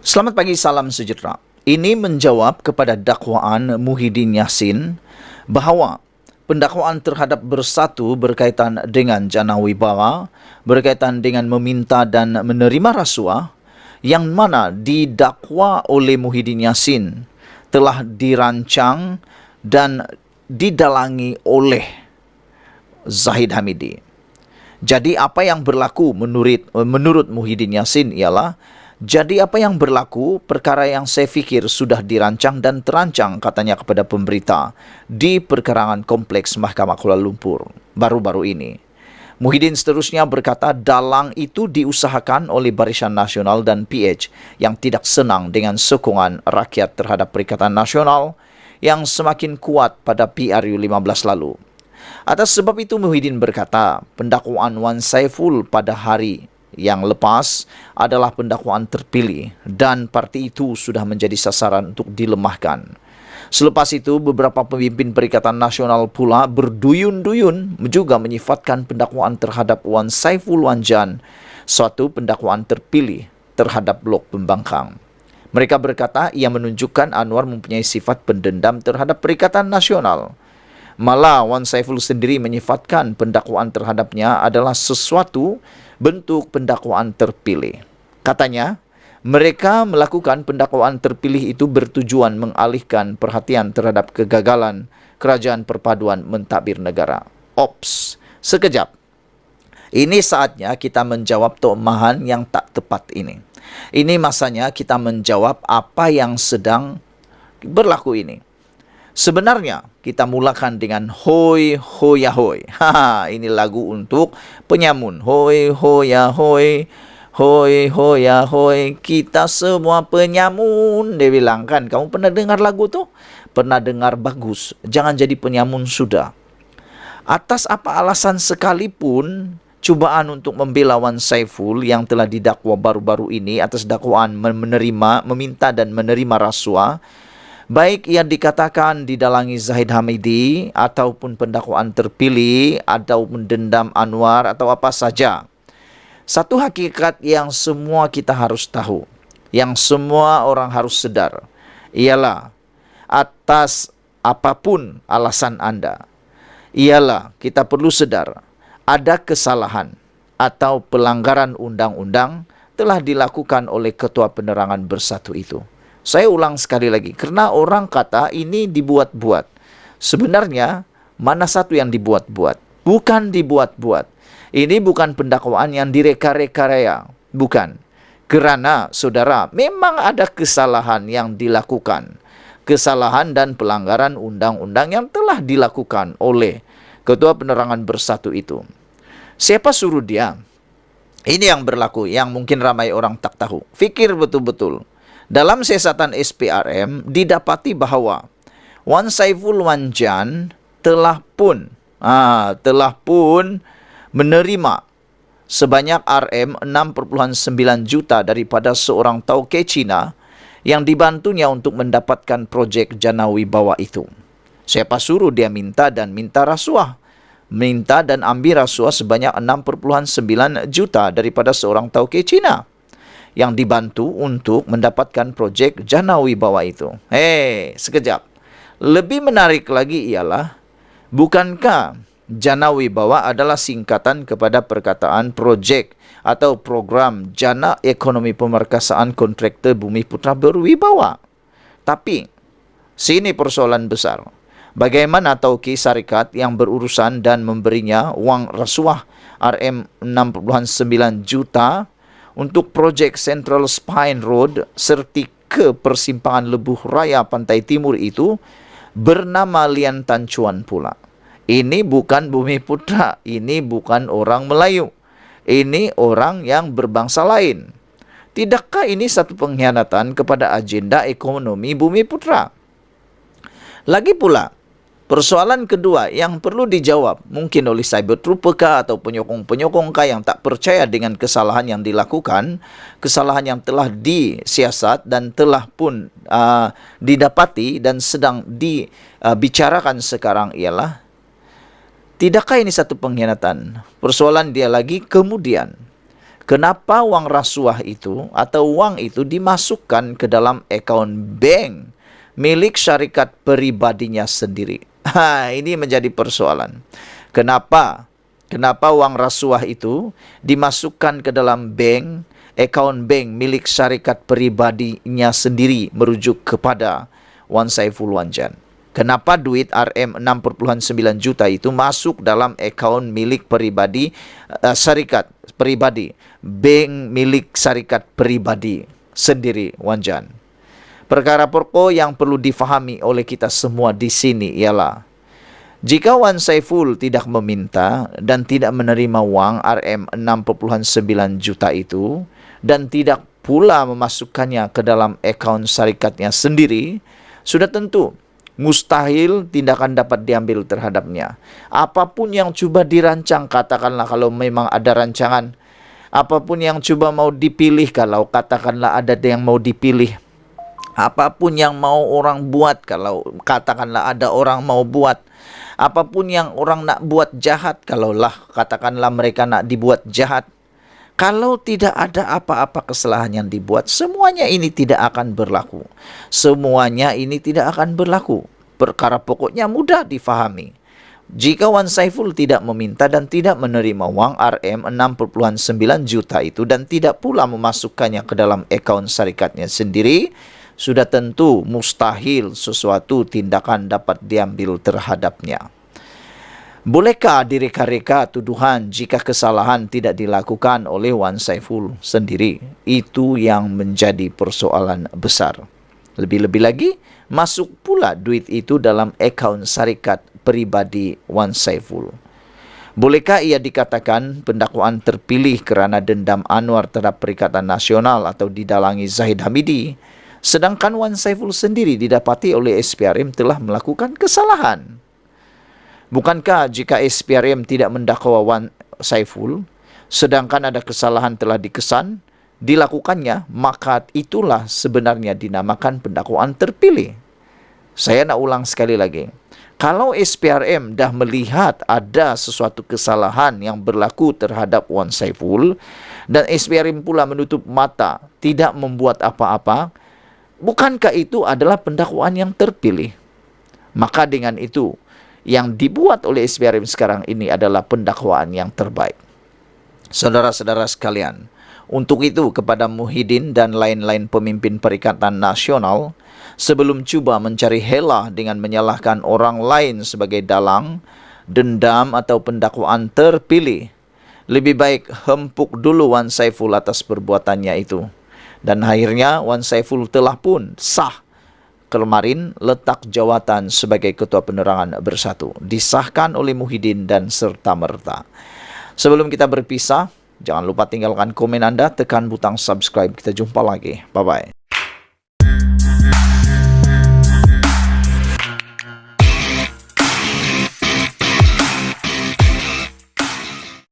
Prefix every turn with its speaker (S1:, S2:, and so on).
S1: Selamat pagi, salam sejahtera. Ini menjawab kepada dakwaan Muhyiddin Yassin bahawa pendakwaan terhadap Bersatu berkaitan dengan jana wibawa, berkaitan dengan meminta dan menerima rasuah yang mana didakwa oleh Muhyiddin Yassin telah dirancang dan didalangi oleh Zahid Hamidi. Jadi apa yang berlaku menurut Muhyiddin Yassin ialah apa yang berlaku, perkara yang saya fikir sudah dirancang dan terancang katanya kepada pemberita di perkarangan kompleks Mahkamah Kuala Lumpur baru-baru ini. Muhyiddin seterusnya berkata dalang itu diusahakan oleh Barisan Nasional dan PH yang tidak senang dengan sokongan rakyat terhadap Perikatan Nasional yang semakin kuat pada PRU 15 lalu. Atas sebab itu Muhyiddin berkata pendakwaan Wan Saiful pada hari yang lepas adalah pendakwaan terpilih dan parti itu sudah menjadi sasaran untuk dilemahkan. Selepas itu, beberapa pemimpin Perikatan Nasional pula berduyun-duyun juga menyifatkan pendakwaan terhadap Wan Saiful Wanjan suatu pendakwaan terpilih terhadap Blok Pembangkang. Mereka berkata ia menunjukkan Anwar mempunyai sifat pendendam terhadap Perikatan Nasional. Malah Wan Saiful sendiri menyifatkan pendakwaan terhadapnya adalah sesuatu bentuk pendakwaan terpilih. Katanya, mereka melakukan pendakwaan terpilih itu bertujuan mengalihkan perhatian terhadap kegagalan Kerajaan Perpaduan Mentadbir Negara. Ops, sekejap. Ini saatnya kita menjawab tomahan yang tak tepat ini. Ini masanya kita menjawab apa yang sedang berlaku ini. Sebenarnya kita mulakan dengan hoi hoya hoi. Ini lagu untuk penyamun. Hoi hoya hoi, hoi hoya hoi. Kita semua penyamun. Dia bilang kan, kamu pernah dengar lagu tu? Pernah dengar, bagus. Jangan jadi penyamun sudah. Atas apa alasan sekalipun cubaan untuk membela Wan Saiful yang telah didakwa baru-baru ini atas dakwaan meminta dan menerima rasuah, baik yang dikatakan didalangi Zahid Hamidi ataupun pendakwaan terpilih atau mendendam Anwar atau apa saja. Satu hakikat yang semua kita harus tahu, yang semua orang harus sedar, ialah atas apapun alasan anda, ialah kita perlu sedar ada kesalahan atau pelanggaran undang-undang telah dilakukan oleh Ketua Penerangan Bersatu itu. Saya ulang sekali lagi, karena orang kata ini dibuat-buat. Sebenarnya, mana satu yang dibuat-buat? Bukan dibuat-buat. Ini bukan pendakwaan yang direka-reka-reka. Bukan. Kerana, saudara, memang ada kesalahan yang dilakukan. Kesalahan dan pelanggaran undang-undang yang telah dilakukan oleh Ketua Penerangan Bersatu itu. Siapa suruh dia? Ini yang berlaku, yang mungkin ramai orang tak tahu. Fikir betul-betul. Dalam siasatan SPRM didapati bahawa Wan Saiful Wanjan telah pun menerima sebanyak RM6.9 juta daripada seorang tauke Cina yang dibantunya untuk mendapatkan projek jana wibawa itu. Siapa suruh dia minta rasuah? Minta dan ambil rasuah sebanyak 6.9 juta daripada seorang tauke Cina yang dibantu untuk mendapatkan projek jana wibawa itu. Sekejap. Lebih menarik lagi ialah, bukankah jana wibawa adalah singkatan kepada perkataan projek atau program jana ekonomi pemerkasaan kontraktor Bumi Putra Berwibawa? Tapi, sini persoalan besar. Bagaimana tauke syarikat yang berurusan dan memberinya wang rasuah RM6.9 juta untuk projek Central Spine Road serti ke persimpangan Lebuh Raya Pantai Timur itu bernama Lian Tan Chuan pula. Ini bukan Bumi Putra, ini bukan orang Melayu. Ini orang yang berbangsa lain. Tidakkah ini satu pengkhianatan kepada agenda ekonomi Bumi Putra? Lagi pula, persoalan kedua yang perlu dijawab mungkin oleh cyber trooper kah atau penyokong-penyokong kah yang tak percaya dengan kesalahan yang dilakukan, kesalahan yang telah disiasat dan telah pun didapati dan sedang dibicarakan sekarang ialah, tidakkah ini satu pengkhianatan? Persoalan dia lagi kemudian. Kenapa uang rasuah itu atau uang itu dimasukkan ke dalam akaun bank milik syarikat pribadinya sendiri? Ini menjadi persoalan. Kenapa uang rasuah itu dimasukkan ke dalam akaun bank milik syarikat pribadinya sendiri merujuk kepada Wan Saiful Wanjan? Kenapa duit RM6,9 juta itu masuk dalam akaun milik pribadi syarikat pribadi, bank milik syarikat pribadi sendiri Wanjan? Perkara pokok yang perlu difahami oleh kita semua di sini ialah jika Wan Saiful tidak meminta dan tidak menerima uang RM6,9 juta itu dan tidak pula memasukkannya ke dalam akaun syarikatnya sendiri, sudah tentu mustahil tindakan dapat diambil terhadapnya. Apapun yang coba dirancang, katakanlah kalau memang ada rancangan, apapun yang coba mau dipilih, kalau katakanlah ada yang mau dipilih, apapun yang mau orang buat, kalau katakanlah ada orang mau buat, apapun yang orang nak buat jahat, kalaulah katakanlah mereka nak dibuat jahat, kalau tidak ada apa-apa kesalahan yang dibuat, semuanya ini tidak akan berlaku. Semuanya ini tidak akan berlaku. Perkara pokoknya mudah difahami. Jika Wan Saiful tidak meminta dan tidak menerima uang RM6,9 juta itu dan tidak pula memasukkannya ke dalam akaun syarikatnya sendiri, sudah tentu mustahil sesuatu tindakan dapat diambil terhadapnya. Bolehkah direka-reka tuduhan jika kesalahan tidak dilakukan oleh Wan Saiful sendiri? Itu yang menjadi persoalan besar. Lebih-lebih lagi, masuk pula duit itu dalam akaun syarikat pribadi Wan Saiful. Bolehkah ia dikatakan pendakwaan terpilih kerana dendam Anwar terhadap Perikatan Nasional atau didalangi Zahid Hamidi, sedangkan Wan Saiful sendiri didapati oleh SPRM telah melakukan kesalahan? Bukankah jika SPRM tidak mendakwa Wan Saiful, sedangkan ada kesalahan telah dilakukannya, maka itulah sebenarnya dinamakan pendakwaan terpilih? Saya nak ulang sekali lagi. Kalau SPRM dah melihat ada sesuatu kesalahan yang berlaku terhadap Wan Saiful, dan SPRM pula menutup mata, tidak membuat apa-apa, bukankah itu adalah pendakwaan yang terpilih? Maka dengan itu, yang dibuat oleh SPRM sekarang ini adalah pendakwaan yang terbaik. Saudara-saudara sekalian, untuk itu kepada Muhyiddin dan lain-lain pemimpin Perikatan Nasional, sebelum cuba mencari helah dengan menyalahkan orang lain sebagai dalang, dendam atau pendakwaan terpilih, lebih baik hempuk dulu Wan Saiful atas perbuatannya itu. Dan akhirnya Wan Saiful telah pun sah kemarin letak jawatan sebagai Ketua Penerangan Bersatu, disahkan oleh Muhyiddin dan serta-merta. Sebelum kita berpisah, jangan lupa tinggalkan komen Anda, tekan butang subscribe. Kita jumpa lagi. Bye-bye.